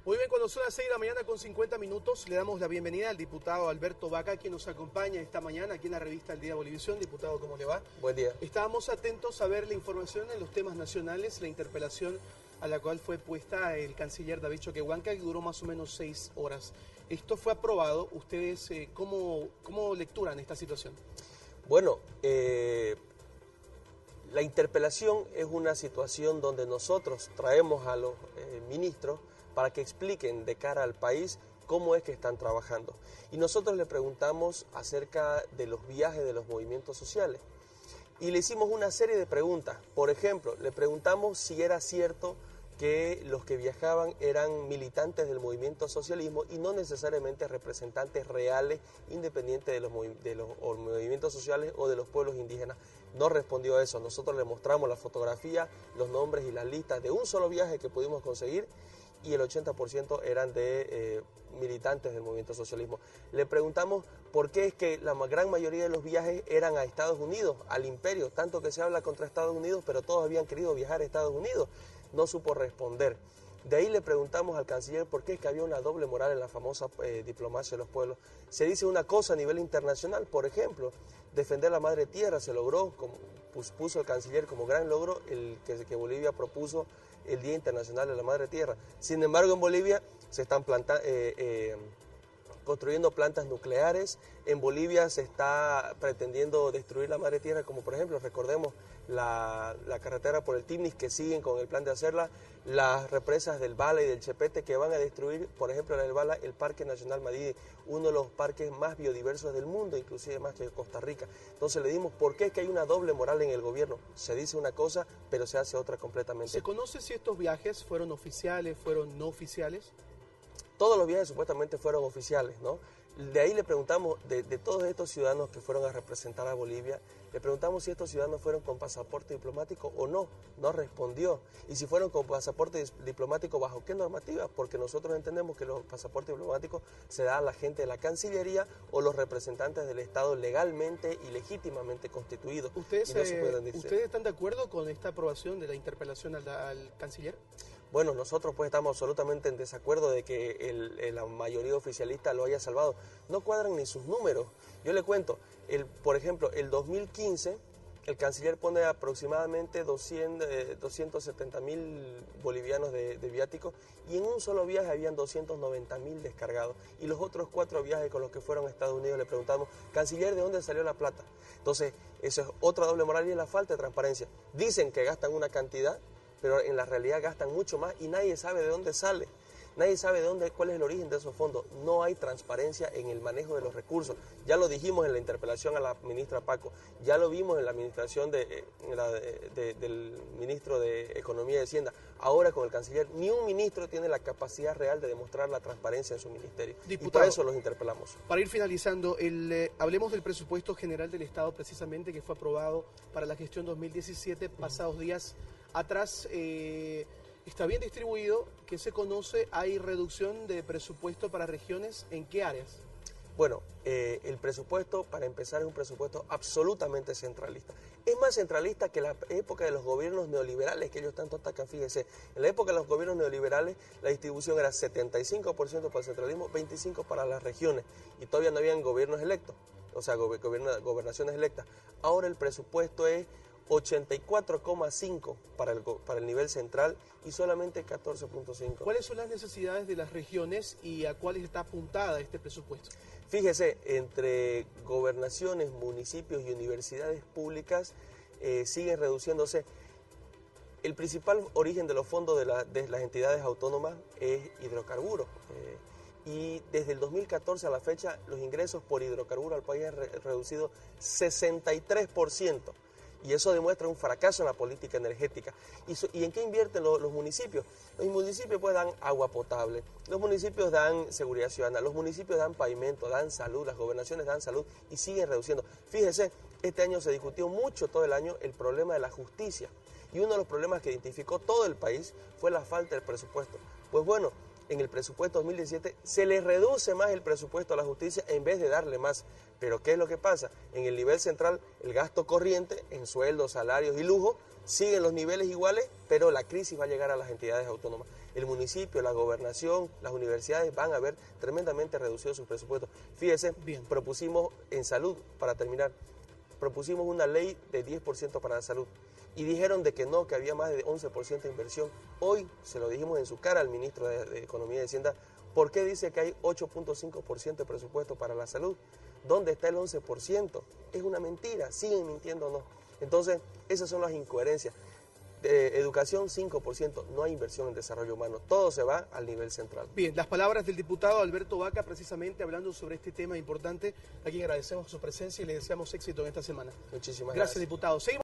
Muy bien, cuando son las 6 de la mañana con 50 minutos, le damos la bienvenida al diputado Alberto Vaca, quien nos acompaña esta mañana aquí en la revista El Día Bolivisión. Diputado, ¿cómo le va? Buen día. Estábamos atentos a ver la información en los temas nacionales, la interpelación a la cual fue puesta el canciller David Choquehuanca, que duró más o menos 6 horas. Esto fue aprobado. ¿Ustedes cómo lecturan esta situación? Bueno, la interpelación es una situación donde nosotros traemos a los ministros para que expliquen de cara al país cómo es que están trabajando. Y nosotros le preguntamos acerca de los viajes de los movimientos sociales. Y le hicimos una serie de preguntas. Por ejemplo, le preguntamos si era cierto que los que viajaban eran militantes del movimiento socialismo y no necesariamente representantes reales, independientes de los movimientos sociales o de los pueblos indígenas. No respondió a eso. Nosotros le mostramos la fotografía, los nombres y las listas de un solo viaje que pudimos conseguir, y el 80% eran de militantes del movimiento socialismo. Le preguntamos por qué es que la gran mayoría de los viajes eran a Estados Unidos, al imperio, tanto que se habla contra Estados Unidos, pero todos habían querido viajar a Estados Unidos. No supo responder. De ahí le preguntamos al canciller por qué es que había una doble moral en la famosa diplomacia de los pueblos. Se dice una cosa a nivel internacional, por ejemplo, defender la madre tierra se logró, puso el canciller como gran logro el que Bolivia propuso el Día Internacional de la Madre Tierra. Sin embargo, en Bolivia se están construyendo plantas nucleares. En Bolivia se está pretendiendo destruir la madre tierra, como por ejemplo, recordemos la carretera por el Timnis, que siguen con el plan de hacerla, las represas del Bala y del Chepete, que van a destruir, por ejemplo, en el Bala, el Parque Nacional Madidi, uno de los parques más biodiversos del mundo, inclusive más que Costa Rica. Entonces le dimos, ¿por qué es que hay una doble moral en el gobierno? Se dice una cosa, pero se hace otra completamente. ¿Se conoce si estos viajes fueron oficiales, fueron no oficiales? Todos los viajes supuestamente fueron oficiales, ¿no? De ahí le preguntamos, de todos estos ciudadanos que fueron a representar a Bolivia, le preguntamos si estos ciudadanos fueron con pasaporte diplomático o no. No respondió. Y si fueron con pasaporte diplomático, ¿bajo qué normativa? Porque nosotros entendemos que los pasaportes diplomáticos se dan a la gente de la Cancillería o los representantes del Estado legalmente y legítimamente constituidos. ¿Ustedes están de acuerdo con esta aprobación de la interpelación al canciller? Bueno, nosotros pues estamos absolutamente en desacuerdo de que la mayoría oficialista lo haya salvado. No cuadran ni sus números. Yo le cuento, por ejemplo, el 2015 el canciller pone aproximadamente 270.000 bolivianos de viáticos y en un solo viaje habían 290.000 descargados. Y los otros 4 viajes con los que fueron a Estados Unidos le preguntamos, canciller, ¿de dónde salió la plata? Entonces, eso es otra doble moral y es la falta de transparencia. Dicen que gastan una cantidad, pero en la realidad gastan mucho más y nadie sabe de dónde sale. Nadie sabe cuál es el origen de esos fondos. No hay transparencia en el manejo de los recursos. Ya lo dijimos en la interpelación a la ministra Paco, ya lo vimos en la administración del ministro de Economía y Hacienda. Ahora con el canciller, ni un ministro tiene la capacidad real de demostrar la transparencia en su ministerio. Diputado, y por eso los interpelamos. Para ir finalizando, hablemos del presupuesto general del Estado, precisamente, que fue aprobado para la gestión 2017, pasados días atrás. Está bien distribuido, ¿qué se conoce? ¿Hay reducción de presupuesto para regiones? ¿En qué áreas? Bueno, el presupuesto, para empezar, es un presupuesto absolutamente centralista. Es más centralista que la época de los gobiernos neoliberales que ellos tanto atacan. Fíjense, en la época de los gobiernos neoliberales la distribución era 75% para el centralismo, 25% para las regiones. Y todavía no habían gobiernos electos, o sea, gobernaciones electas. Ahora el presupuesto es 84,5 para el nivel central y solamente 14,5. ¿Cuáles son las necesidades de las regiones y a cuáles está apuntada este presupuesto? Fíjese, entre gobernaciones, municipios y universidades públicas siguen reduciéndose. El principal origen de los fondos de las entidades autónomas es hidrocarburos. Y desde el 2014 a la fecha, los ingresos por hidrocarburos al país han reducido 63%. Y eso demuestra un fracaso en la política energética. ¿Y en qué invierten los municipios? Los municipios pues dan agua potable, los municipios dan seguridad ciudadana, los municipios dan pavimento, dan salud, las gobernaciones dan salud y siguen reduciendo. Fíjese, este año se discutió mucho todo el año el problema de la justicia. Y uno de los problemas que identificó todo el país fue la falta del presupuesto. Pues bueno, en el presupuesto 2017 se le reduce más el presupuesto a la justicia en vez de darle más. Pero ¿qué es lo que pasa? En el nivel central, el gasto corriente, en sueldos, salarios y lujo, siguen los niveles iguales, pero la crisis va a llegar a las entidades autónomas. el municipio, la gobernación, las universidades van a ver tremendamente reducido sus presupuestos. Fíjese, Bien. propusimos en salud, para terminar, propusimos una ley de 10% para la salud y dijeron de que no, que había más de 11% de inversión. Hoy se lo dijimos en su cara al ministro de Economía y Hacienda. ¿Por qué dice que hay 8.5% de presupuesto para la salud? ¿Dónde está el 11%? Es una mentira, siguen mintiéndonos. Entonces, esas son las incoherencias. De educación 5%, no hay inversión en desarrollo humano, todo se va al nivel central. Bien, las palabras del diputado Alberto Vaca precisamente hablando sobre este tema importante, a quien agradecemos su presencia y le deseamos éxito en esta semana. Muchísimas Gracias, diputado. Seguimos